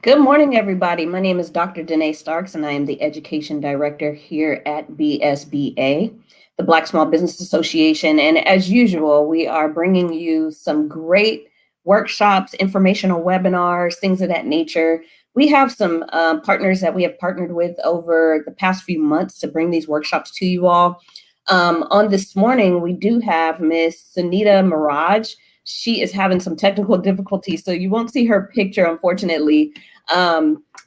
Good morning, everybody. My name is Dr. Danae Starks, and I am the Education Director here at BSBA, the Black Small Business Association. And as usual, we are bringing you some great workshops, informational webinars, things of that nature. We have some partners that we have partnered with over the past few months to bring these workshops to you all. On this morning, we do have Miss Sunita Mirage. She is having some technical difficulties, so you won't see her picture, unfortunately.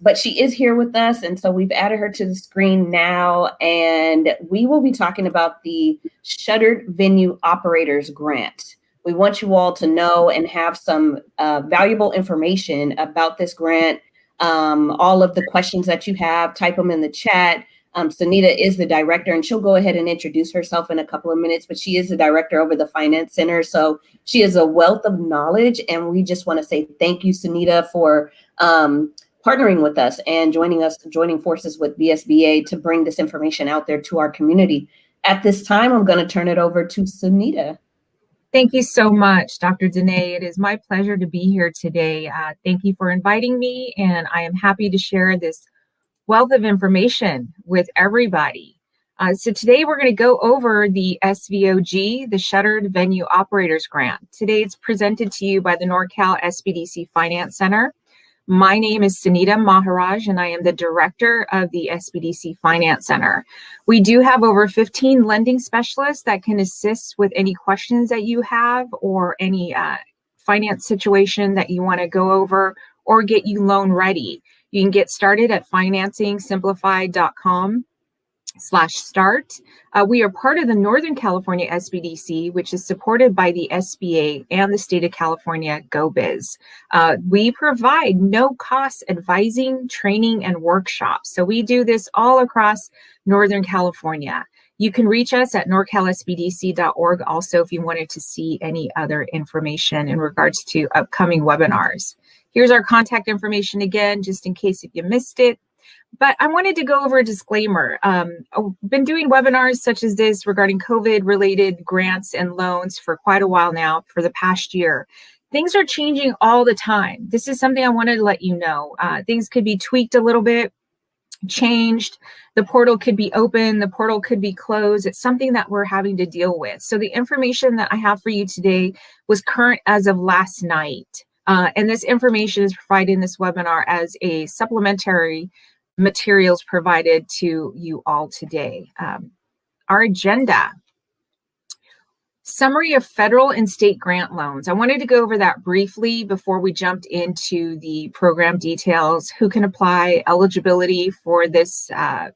But she is here with us, and so we've added her to the screen now, and we will be talking about the Shuttered Venue Operators Grant. We want you all to know and have some valuable information about this grant. All of the questions that you have, type them in the chat. Sunita is the director, and she'll go ahead and introduce herself in a couple of minutes, but she is the director over the Finance Center. So she is a wealth of knowledge, and we just want to say thank you, Sunita, for partnering with us and joining forces with BSBA to bring this information out there to our community. At this time, I'm going to turn it over to Sunita. Thank you so much, Dr. Danae. It is my pleasure to be here today. Thank you for inviting me, and I am happy to share this wealth of information with everybody. So today we're going to go over the SVOG, the Shuttered Venue Operators Grant. Today it's presented to you by the NorCal SBDC Finance Center. My name is Sunita Maharaj, and I am the director of the SBDC Finance Center. We do have over 15 lending specialists that can assist with any questions that you have or any finance situation that you want to go over or get you loan ready. You can get started at financingsimplified.com/start. We are part of the Northern California SBDC, which is supported by the SBA and the state of California GoBiz. We provide no-cost advising, training, and workshops. So we do this all across Northern California. You can reach us at norcalsbdc.org also if you wanted to see any other information in regards to upcoming webinars. Here's our contact information again, just in case if you missed it. But I wanted to go over a disclaimer. I've been doing webinars such as this regarding COVID-related grants and loans for quite a while now, for the past year. Things are changing all the time. This is something I wanted to let you know. Things could be tweaked a little bit, changed. The portal could be open, the portal could be closed. It's something that we're having to deal with. So the information that I have for you today was current as of last night. And this information is provided in this webinar as a supplementary materials provided to you all today. Our agenda. Summary of federal and state grant loans. I wanted to go over that briefly before we jumped into the program details. Who can apply, eligibility for this,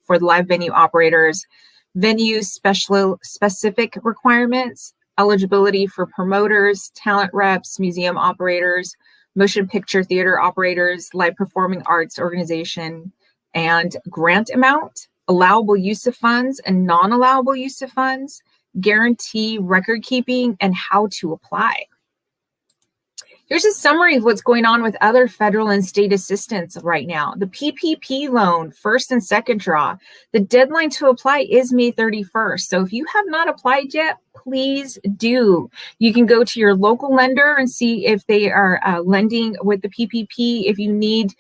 for the live venue operators, venue specific requirements, eligibility for promoters, talent reps, museum operators, motion picture theater operators, live performing arts organization, and grant amount, allowable use of funds and non-allowable use of funds, guarantee record keeping, and how to apply. Here's a summary of what's going on with other federal and state assistance right now. The PPP loan, first and second draw, the deadline to apply is May 31st. So if you have not applied yet, please do. You can go to your local lender and see if they are lending with the PPP. If you need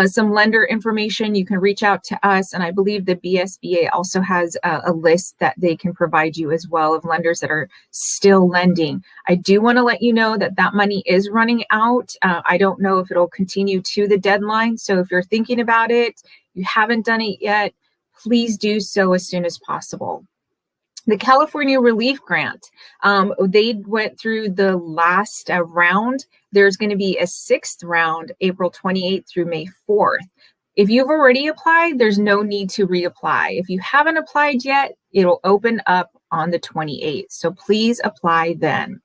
some lender information, you can reach out to us. And I believe the BSBA also has a list that they can provide you as well of lenders that are still lending. I do want to let you know that that money is running out. I don't know if it'll continue to the deadline. So if you're thinking about it, you haven't done it yet, please do so as soon as possible. The California Relief Grant, they went through the last round. There's going to be a sixth round, April 28th through May 4th. If you've already applied, there's no need to reapply. If you haven't applied yet, it'll open up on the 28th. So please apply then.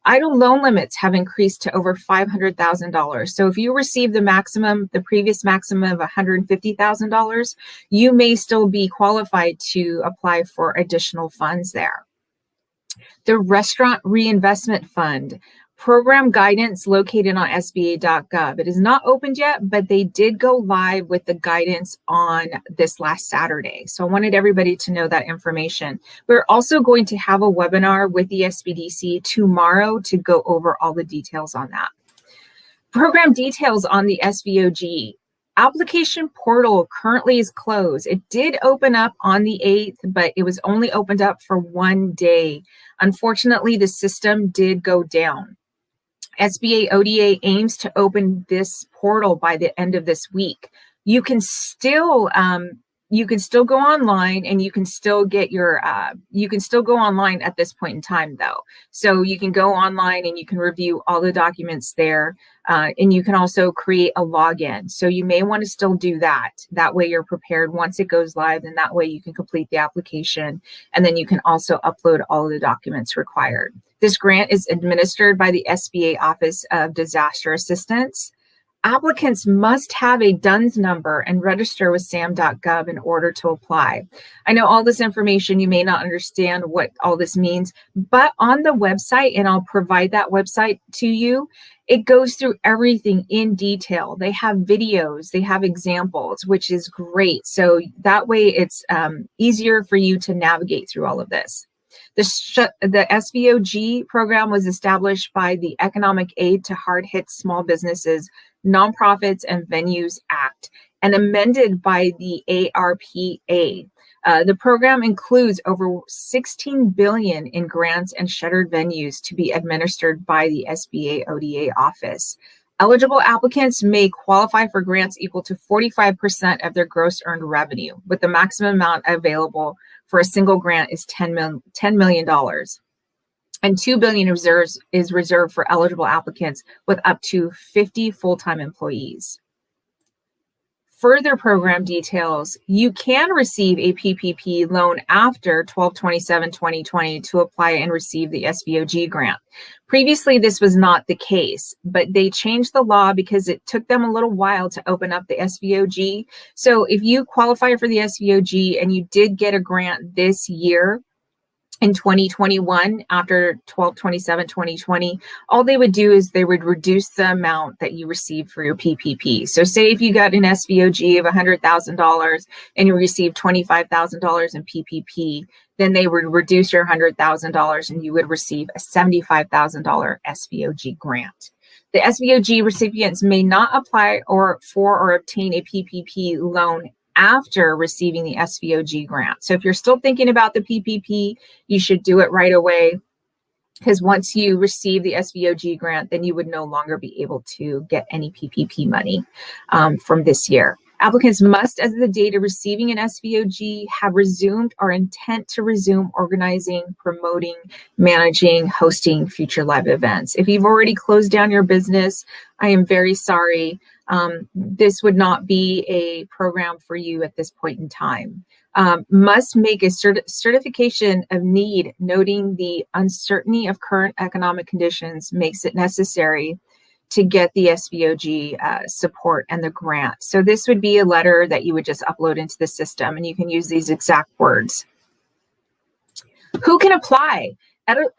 Idle loan limits have increased to over $500,000. So if you receive the previous maximum of $150,000, you may still be qualified to apply for additional funds there. The Restaurant Reinvestment Fund. Program guidance located on SBA.gov. It is not opened yet, but they did go live with the guidance on this last Saturday. So I wanted everybody to know that information. We're also going to have a webinar with the SBDC tomorrow to go over all the details on that. Program details on the SVOG. Application portal currently is closed. It did open up on the 8th, but it was only opened up for 1 day. Unfortunately, the system did go down. SBA ODA aims to open this portal by the end of this week. You can still go online, and you can still get your you can still go online at this point in time, though. So you can go online and you can review all the documents there, and you can also create a login. So you may want to still do that. That way you're prepared once it goes live, and that way you can complete the application, and then you can also upload all of the documents required. This grant is administered by the SBA Office of Disaster Assistance. Applicants must have a DUNS number and register with sam.gov in order to apply. I know all this information, you may not understand what all this means, but on the website, and I'll provide that website to you, it goes through everything in detail. They have videos, they have examples, which is great. So that way it's easier for you to navigate through all of this. The SVOG program was established by the Economic Aid to Hard-Hit Small Businesses, Nonprofits and Venues Act, and amended by the ARPA. The program includes over $16 billion in grants and shuttered venues to be administered by the SBA ODA office. Eligible applicants may qualify for grants equal to 45% of their gross earned revenue, with the maximum amount available for a single grant is $10 million. And $2 billion is reserved for eligible applicants with up to 50 full-time employees. Further program details: you can receive a PPP loan after 12/27/2020 to apply and receive the SVOG grant. Previously, this was not the case, but they changed the law because it took them a little while to open up the SVOG. So if you qualify for the SVOG and you did get a grant this year, in 2021, after 12/27/2020, all they would do is they would reduce the amount that you received for your PPP. So say if you got an SVOG of $100,000 and you received $25,000 in PPP, then they would reduce your $100,000 and you would receive a $75,000 SVOG grant. The SVOG recipients may not apply for or obtain a PPP loan after receiving the SVOG grant. So if you're still thinking about the PPP, you should do it right away, because once you receive the SVOG grant, then you would no longer be able to get any PPP money from this year. Applicants must, as of the date of receiving an SVOG, have resumed or intent to resume organizing, promoting, managing, hosting future live events. If you've already closed down your business, I am very sorry. This would not be a program for you at this point in time. Must make a certification of need, noting the uncertainty of current economic conditions makes it necessary to get the SVOG support and the grant. So this would be a letter that you would just upload into the system, and you can use these exact words. Who can apply?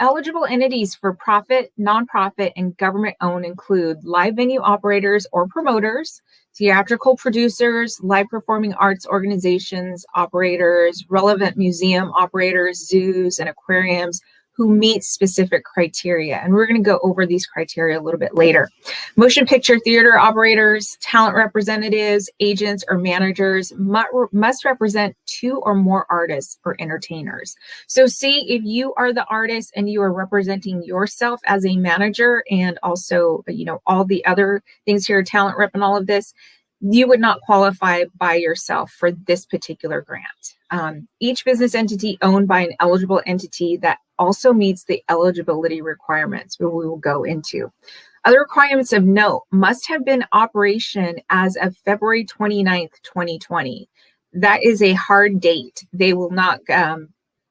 Eligible entities for profit, nonprofit, and government-owned include live venue operators or promoters, theatrical producers, live performing arts organizations, operators, relevant museum operators, zoos, and aquariums who meet specific criteria. And we're going to go over these criteria a little bit later. Motion picture theater operators, talent representatives, agents, or managers must represent 2 or more artists or entertainers. So see, if you are the artist and you are representing yourself as a manager, and also, all the other things here, talent rep and all of this, you would not qualify by yourself for this particular grant. Each business entity owned by an eligible entity that also meets the eligibility requirements, which we will go into. Other requirements of note: must have been operation as of February 29th, 2020. That is a hard date. They will not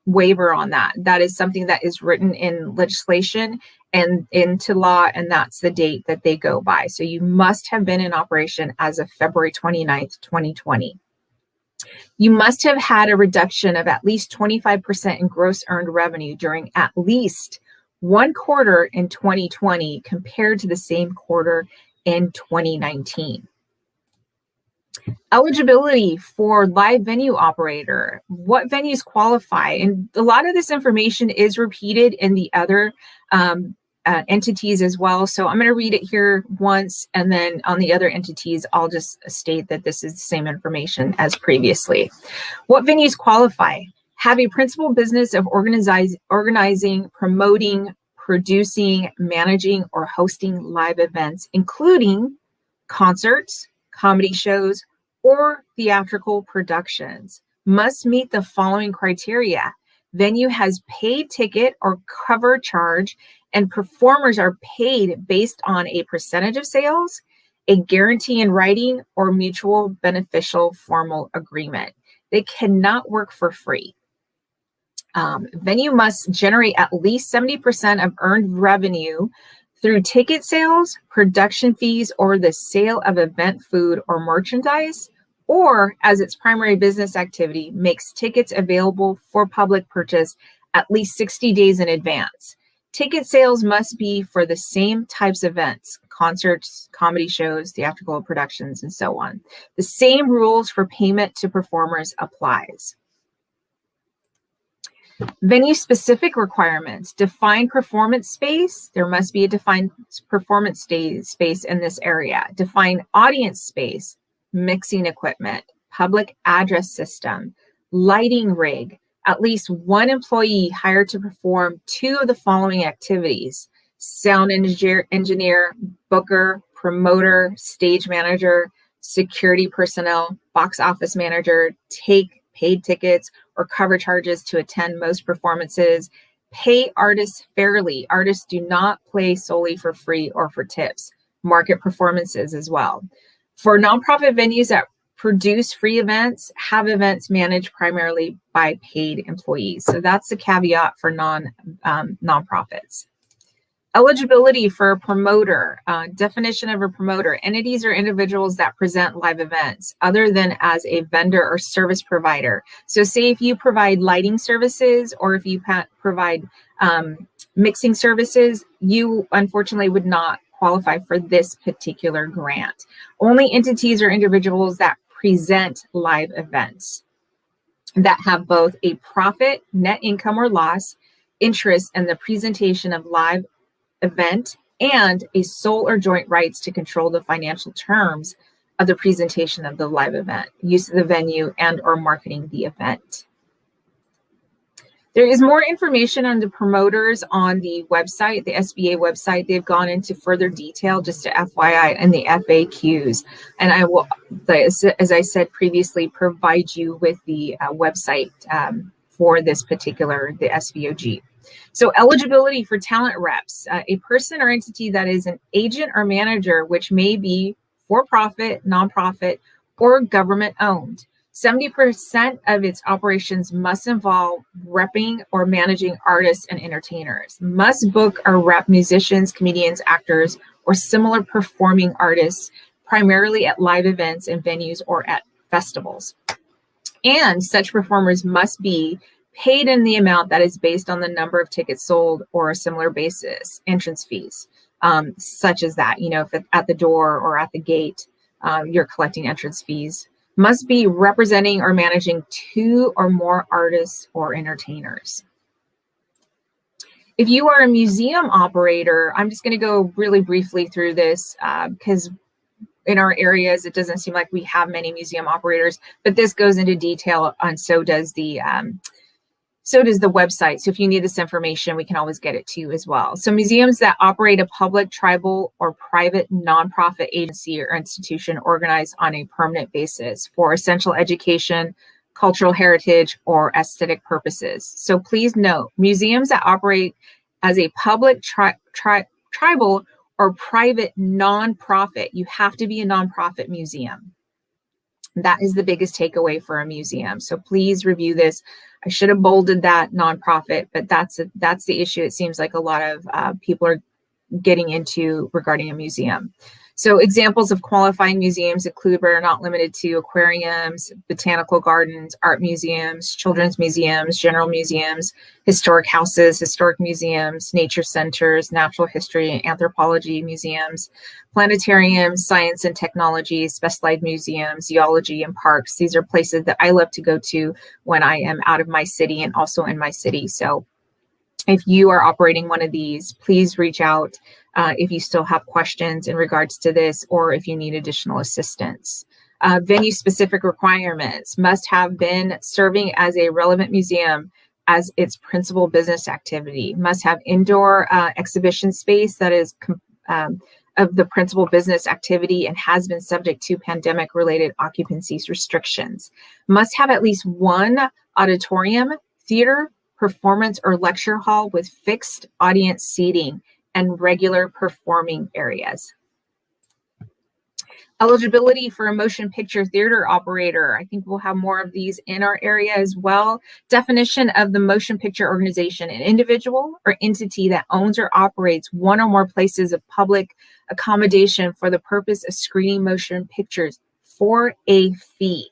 waiver on that. That is something that is written in legislation and into law, and that's the date that they go by. So you must have been in operation as of February 29th, 2020. You must have had a reduction of at least 25% in gross earned revenue during at least one quarter in 2020 compared to the same quarter in 2019. Eligibility for live venue operator. What venues qualify? And a lot of this information is repeated in the other entities as well. So I'm going to read it here once, and then on the other entities, I'll just state that this is the same information as previously. What venues qualify? Have a principal business of organizing, promoting, producing, managing, or hosting live events, including concerts, comedy shows, or theatrical productions. Must meet the following criteria. Venue has paid ticket or cover charge, and performers are paid based on a percentage of sales, a guarantee in writing, or mutual beneficial formal agreement. They cannot work for free. Venue must generate at least 70% of earned revenue through ticket sales, production fees, or the sale of event food or merchandise, or as its primary business activity, makes tickets available for public purchase at least 60 days in advance. Ticket sales must be for the same types of events, concerts, comedy shows, theatrical productions, and so on. The same rules for payment to performers applies. Venue-specific requirements. Defined performance space. There must be a defined performance space in this area. Defined audience space, mixing equipment, public address system, lighting rig, at least one employee hired to perform two of the following activities: sound engineer, booker, promoter, stage manager, security personnel, box office manager, take paid tickets or cover charges to attend most performances, pay artists fairly. Artists do not play solely for free or for tips. Market performances as well. For nonprofit venues that produce free events, have events managed primarily by paid employees. So that's the caveat for nonprofits. Eligibility for a promoter. Definition of a promoter: entities or individuals that present live events other than as a vendor or service provider. So say if you provide lighting services or if you provide mixing services, you unfortunately would not qualify for this particular grant. Only entities or individuals that present live events that have both a profit, net income or loss, interest in the presentation of live event, and a sole or joint rights to control the financial terms of the presentation of the live event, use of the venue, and or marketing the event. There is more information on the promoters on the website, the SBA website. They've gone into further detail, just to FYI, in the FAQs. And I will, as I said previously, provide you with the website for this particular, the SVOG. So eligibility for talent reps, a person or entity that is an agent or manager, which may be for-profit, nonprofit, or government-owned. 70% of its operations must involve repping or managing artists and entertainers, must book or rep musicians, comedians, actors, or similar performing artists, primarily at live events and venues or at festivals. And such performers must be paid in the amount that is based on the number of tickets sold or a similar basis, entrance fees, such as that, if at the door or at the gate, you're collecting entrance fees. Must be representing or managing two or more artists or entertainers. If you are a museum operator, I'm just going to go really briefly through this because in our areas, it doesn't seem like we have many museum operators, but this goes into detail, and so does the website. So if you need this information, we can always get it to you as well. So museums that operate a public, tribal, or private nonprofit agency or institution organized on a permanent basis for essential education, cultural heritage, or aesthetic purposes. So please note, museums that operate as a public, tribal, or private nonprofit, you have to be a nonprofit museum. That is the biggest takeaway for a museum. So please review this. I should have bolded that nonprofit, but that's the issue. It seems like a lot of people are getting into regarding a museum. So examples of qualifying museums include, but are not limited to, aquariums, botanical gardens, art museums, children's museums, general museums, historic houses, historic museums, nature centers, natural history and anthropology museums, planetariums, science and technology, specialized museums, zoology, and parks. These are places that I love to go to when I am out of my city and also in my city. So If you are operating one of these, please reach out if you still have questions in regards to this or if you need additional assistance. Venue-specific requirements must have been serving as a relevant museum as its principal business activity, must have indoor exhibition space that is of the principal business activity and has been subject to pandemic-related occupancy restrictions, must have at least one auditorium, theater, performance, or lecture hall with fixed audience seating and regular performing areas. Eligibility for a motion picture theater operator. I think we'll have more of these in our area as well. Definition of the motion picture organization: an individual or entity that owns or operates one or more places of public accommodation for the purpose of screening motion pictures for a fee.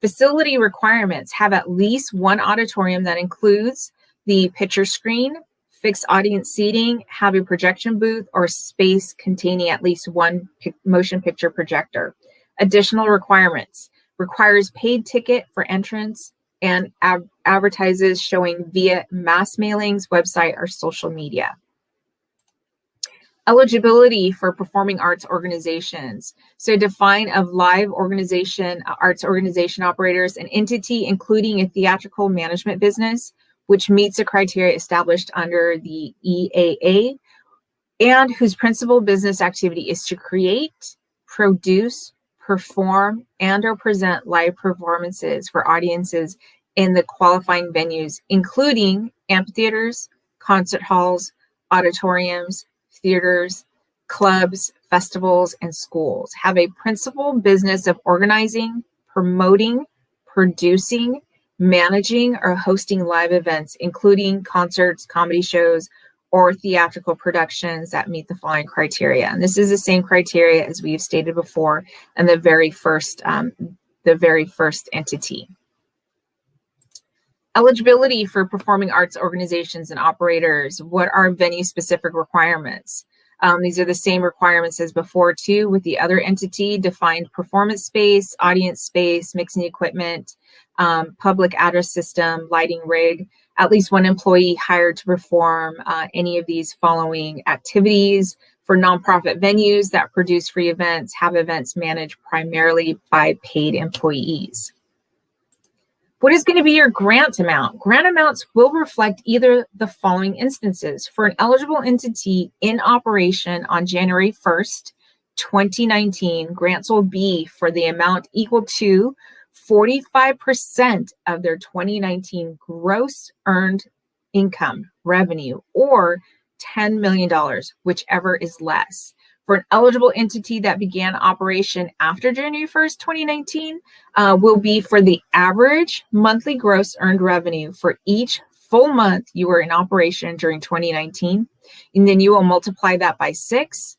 Facility requirements: have at least one auditorium that includes the picture screen, fixed audience seating, have a projection booth or space containing at least one motion picture projector. Additional requirements: requires paid ticket for entrance and advertises showing via mass mailings, website, or social media. Eligibility for performing arts organizations. So define of live organization, arts organization operators, an entity including a theatrical management business, which meets the criteria established under the EAA and whose principal business activity is to create, produce, perform, and or present live performances for audiences in the qualifying venues, including amphitheaters, concert halls, auditoriums, theaters, clubs, festivals, and schools. Have a principal business of organizing, promoting, producing, managing, or hosting live events, including concerts, comedy shows, or theatrical productions that meet the following criteria. And this is the same criteria as we've stated before in the very first entity. Eligibility for performing arts organizations and operators. What are venue-specific requirements? These are the same requirements as before too with the other entity: defined performance space, audience space, mixing equipment, public address system, lighting rig, at least one employee hired to perform any of these following activities. For nonprofit venues that produce free events, have events managed primarily by paid employees. What is going to be your grant amount? Grant amounts will reflect either the following instances. For an eligible entity in operation on January 1st, 2019, grants will be for the amount equal to 45% of their 2019 gross earned income revenue, or $10 million, whichever is less. For an eligible entity that began operation after January 1st, 2019, will be for the average monthly gross earned revenue for each full month you were in operation during 2019. And then you will multiply that by 6,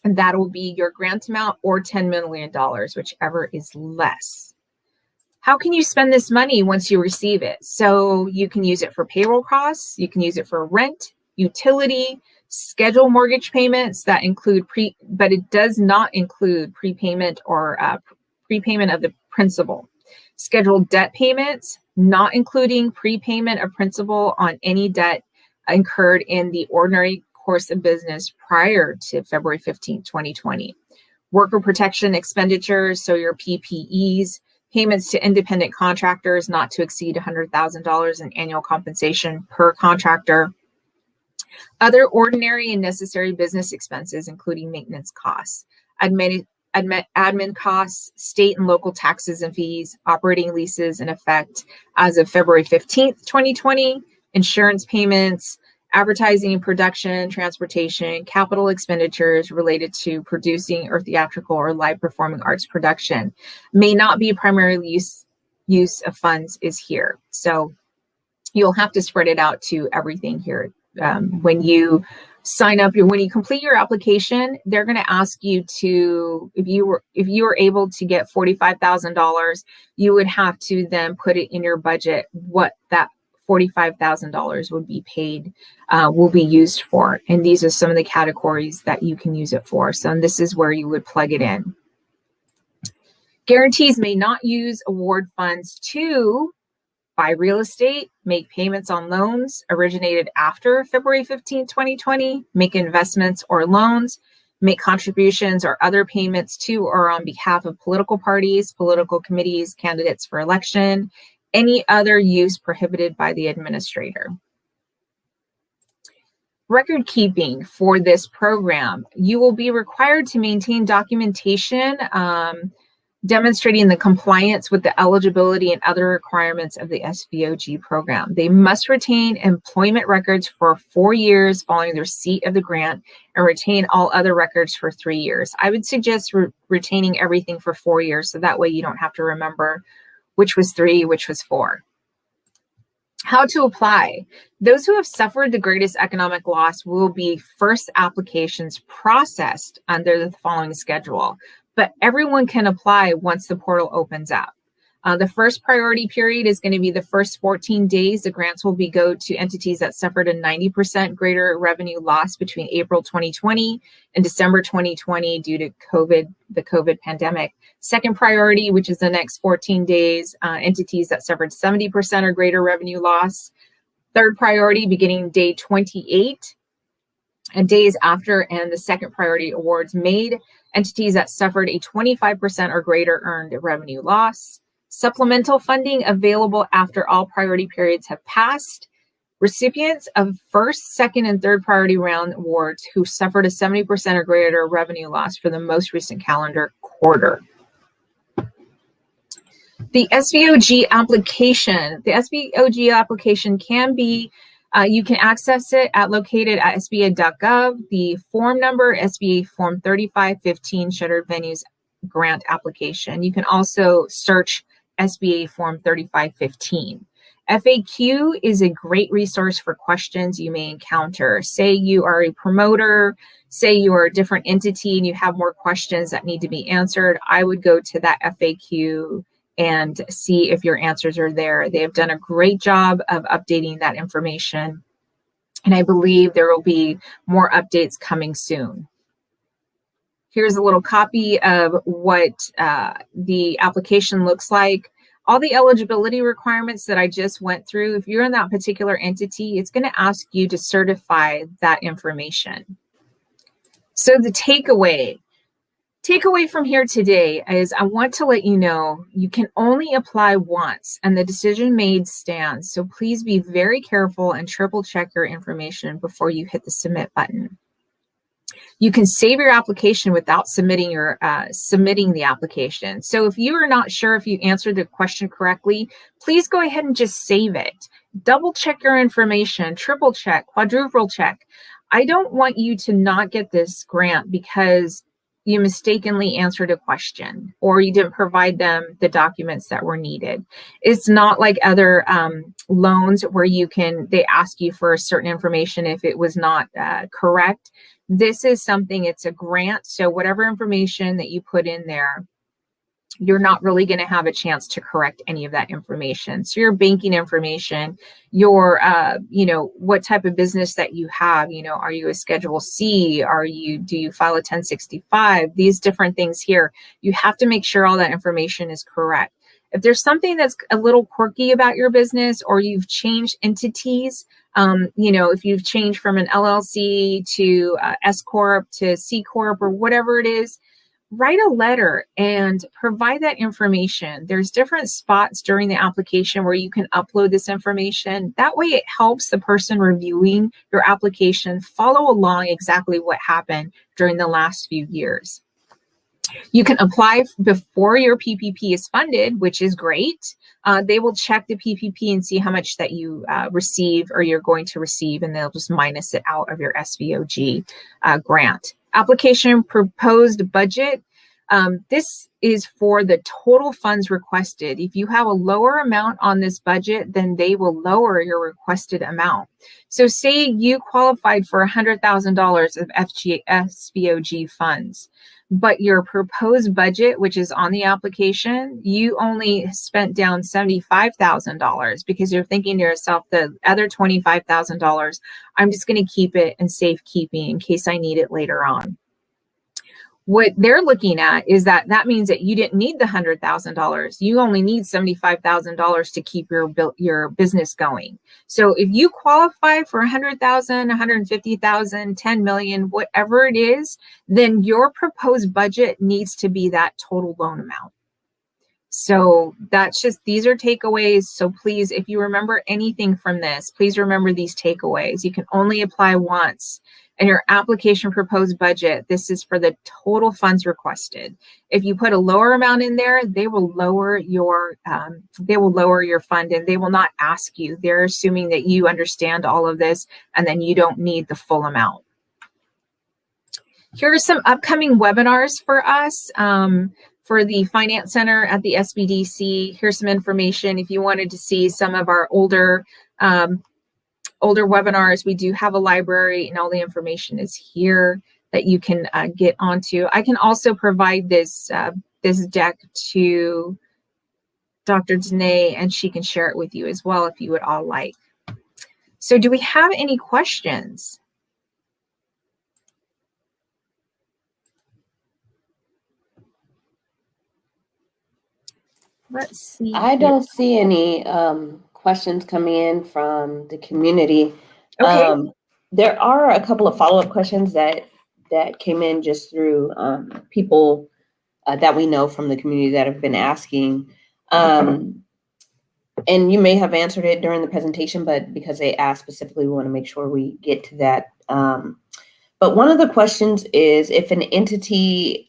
and that will be your grant amount, or $10 million, whichever is less. How can you spend this money once you receive it? So you can use it for payroll costs, you can use it for rent, utility, schedule mortgage payments that include but it does not include prepayment or prepayment of the principal. Scheduled debt payments, not including prepayment of principal on any debt incurred in the ordinary course of business prior to February 15, 2020. Worker protection expenditures, so your PPEs, payments to independent contractors not to exceed $100,000 in annual compensation per contractor. Other ordinary and necessary business expenses, including maintenance costs, admin costs, state and local taxes and fees, operating leases in effect as of February 15th, 2020, insurance payments, advertising and production, transportation, capital expenditures related to producing or theatrical or live performing arts production may not be primarily use of funds is here. So you'll have to spread it out to everything here. When you sign up, when you complete your application, they're going to ask you to, if you were able to get $45,000, you would have to then put it in your budget what that $45,000 would be paid, will be used for. And these are some of the categories that you can use it for. So this is where you would plug it in. Guarantees may not use award funds to buy real estate, make payments on loans originated after February 15, 2020, make investments or loans, make contributions or other payments to or on behalf of political parties, political committees, candidates for election, any other use prohibited by the administrator. Record keeping for this program. You will be required to maintain documentation demonstrating the compliance with the eligibility and other requirements of the SVOG program. They must retain employment records for 4 years following the receipt of the grant and retain all other records for 3 years. I would suggest retaining everything for 4 years, so that way you don't have to remember which was 3, which was 4. How to apply. Those who have suffered the greatest economic loss will be first applications processed under the following schedule, but everyone can apply once the portal opens up. The first priority period is going to be the first 14 days. The grants will go to entities that suffered a 90% greater revenue loss between April 2020 and December 2020 due to the COVID pandemic. Second priority, which is the next 14 days, entities that suffered 70% or greater revenue loss. Third priority, beginning day 28 and days after, and the second priority awards made entities that suffered a 25% or greater earned revenue loss. Supplemental funding available after all priority periods have passed. Recipients of first, second, and third priority round awards who suffered a 70% or greater revenue loss for the most recent calendar quarter. The SVOG application. The SVOG application can be, you can access it located at sba.gov. The form number, SBA Form 3515, Shuttered Venues Grant Application. You can also search SBA Form 3515. FAQ is a great resource for questions you may encounter. Say you are a promoter, say you are a different entity and you have more questions that need to be answered. I would go to that FAQ and see if your answers are there. They have done a great job of updating that information, and I believe there will be more updates coming soon. Here's a little copy of what the application looks like. All the eligibility requirements that I just went through, if you're in that particular entity, it's going to ask you to certify that information. So the takeaway from here today is I want to let you know you can only apply once and the decision made stands. So please be very careful and triple check your information before you hit the submit button. You can save your application without submitting the application. So if you are not sure if you answered the question correctly, please go ahead and just save it. Double check your information, triple check, quadruple check. I don't want you to not get this grant because you mistakenly answered a question or you didn't provide them the documents that were needed. It's not like other loans where they ask you for certain information if it was not correct. This is something, it's a grant. So whatever information that you put in there, you're not really going to have a chance to correct any of that information. So your banking information, your, what type of business that you have, are you a Schedule C? Do you file a 1065? These different things here, you have to make sure all that information is correct. If there's something that's a little quirky about your business or you've changed entities, if you've changed from an LLC to S Corp to C Corp or whatever it is, write a letter and provide that information. There's different spots during the application where you can upload this information. That way it helps the person reviewing your application follow along exactly what happened during the last few years. You can apply before your PPP is funded, which is great. They will check the PPP and see how much that you receive or you're going to receive, and they'll just minus it out of your SVOG grant. Application proposed budget. This is for the total funds requested. If you have a lower amount on this budget, then they will lower your requested amount. So say you qualified for $100,000 of SVOG funds, but your proposed budget, which is on the application, you only spent down $75,000 because you're thinking to yourself, the other $25,000, I'm just going to keep it in safekeeping in case I need it later on. What they're looking at is that means that you didn't need the $100,000. You only need $75,000 to keep your business going. So if you qualify for 100,000, 150,000, 10 million, whatever it is, then your proposed budget needs to be that total loan amount. So these are takeaways. So please, if you remember anything from this, please remember these takeaways. You can only apply once. And your application proposed budget, this is for the total funds requested. If you put a lower amount in there, they will lower your fund, and they will not ask you. They're assuming that you understand all of this, and then you don't need the full amount. Here are some upcoming webinars for us. For the Finance Center at the SBDC, here's some information. If you wanted to see some of our older webinars, we do have a library, and all the information is here that you can get onto. I can also provide this deck to Dr. Danae, and she can share it with you as well if you would all like. So do we have any questions? Let's see. I don't see any questions coming in from the community. Okay. There are a couple of follow-up questions that came in just through people that we know from the community that have been asking. And you may have answered it during the presentation, but because they asked specifically, we want to make sure we get to that. But one of the questions is, if an entity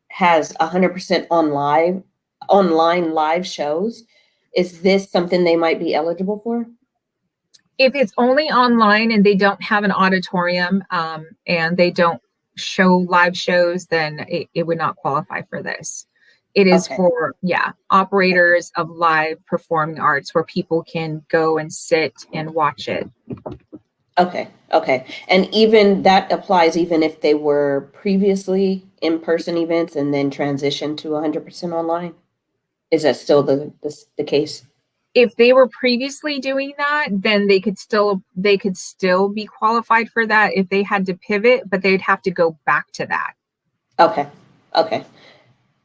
has 100% online live shows, is this something they might be eligible for? If it's only online and they don't have an auditorium and they don't show live shows, then it would not qualify for this. It is for, operators of live performing arts where people can go and sit and watch it. Okay. And even that applies even if they were previously in-person events and then transitioned to 100% online? Is that still the case? If they were previously doing that, then they could still be qualified for that if they had to pivot, but they'd have to go back to that. Okay.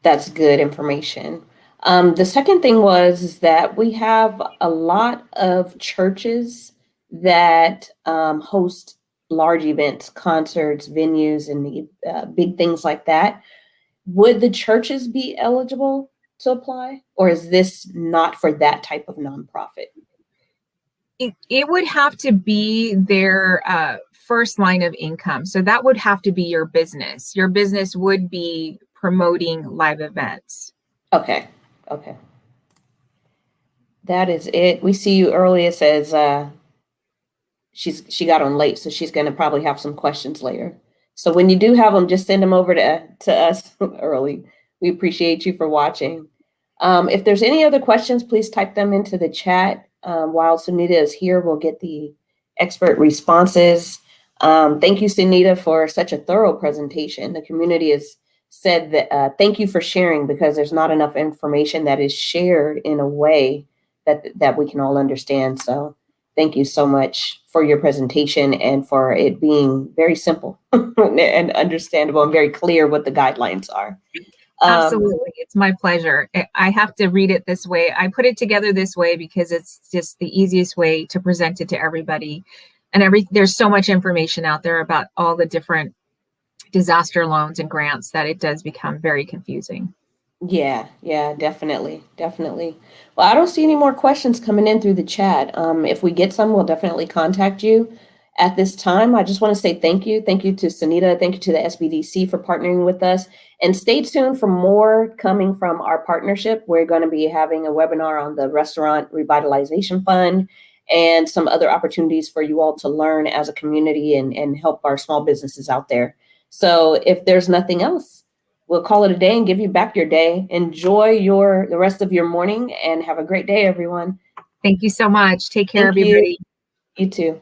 That's good information. The second thing is that we have a lot of churches that host large events, concerts, venues, and big things like that. Would the churches be eligible to apply, or is this not for that type of nonprofit? It would have to be their first line of income. So that would have to be your business. Your business would be promoting live events. Okay. That is it. We see you early. It says she got on late, so she's going to probably have some questions later. So when you do have them, just send them over to us early. We appreciate you for watching. If there's any other questions, please type them into the chat. While Sunita is here, we'll get the expert responses. Thank you, Sunita, for such a thorough presentation. The community has said that thank you for sharing, because there's not enough information that is shared in a way that we can all understand. So thank you so much for your presentation and for it being very simple and understandable and very clear what the guidelines are. Absolutely. It's my pleasure. I have to read it this way. I put it together this way because it's just the easiest way to present it to everybody. And there's so much information out there about all the different disaster loans and grants that it does become very confusing. Yeah, definitely. Well, I don't see any more questions coming in through the chat. If we get some, we'll definitely contact you. At this time, I just want to say thank you. Thank you to Sunita. Thank you to the SBDC for partnering with us. And stay tuned for more coming from our partnership. We're going to be having a webinar on the Restaurant Revitalization Fund and some other opportunities for you all to learn as a community and help our small businesses out there. So if there's nothing else, we'll call it a day and give you back your day. Enjoy the rest of your morning and have a great day, everyone. Thank you so much. Take care, everybody. You too.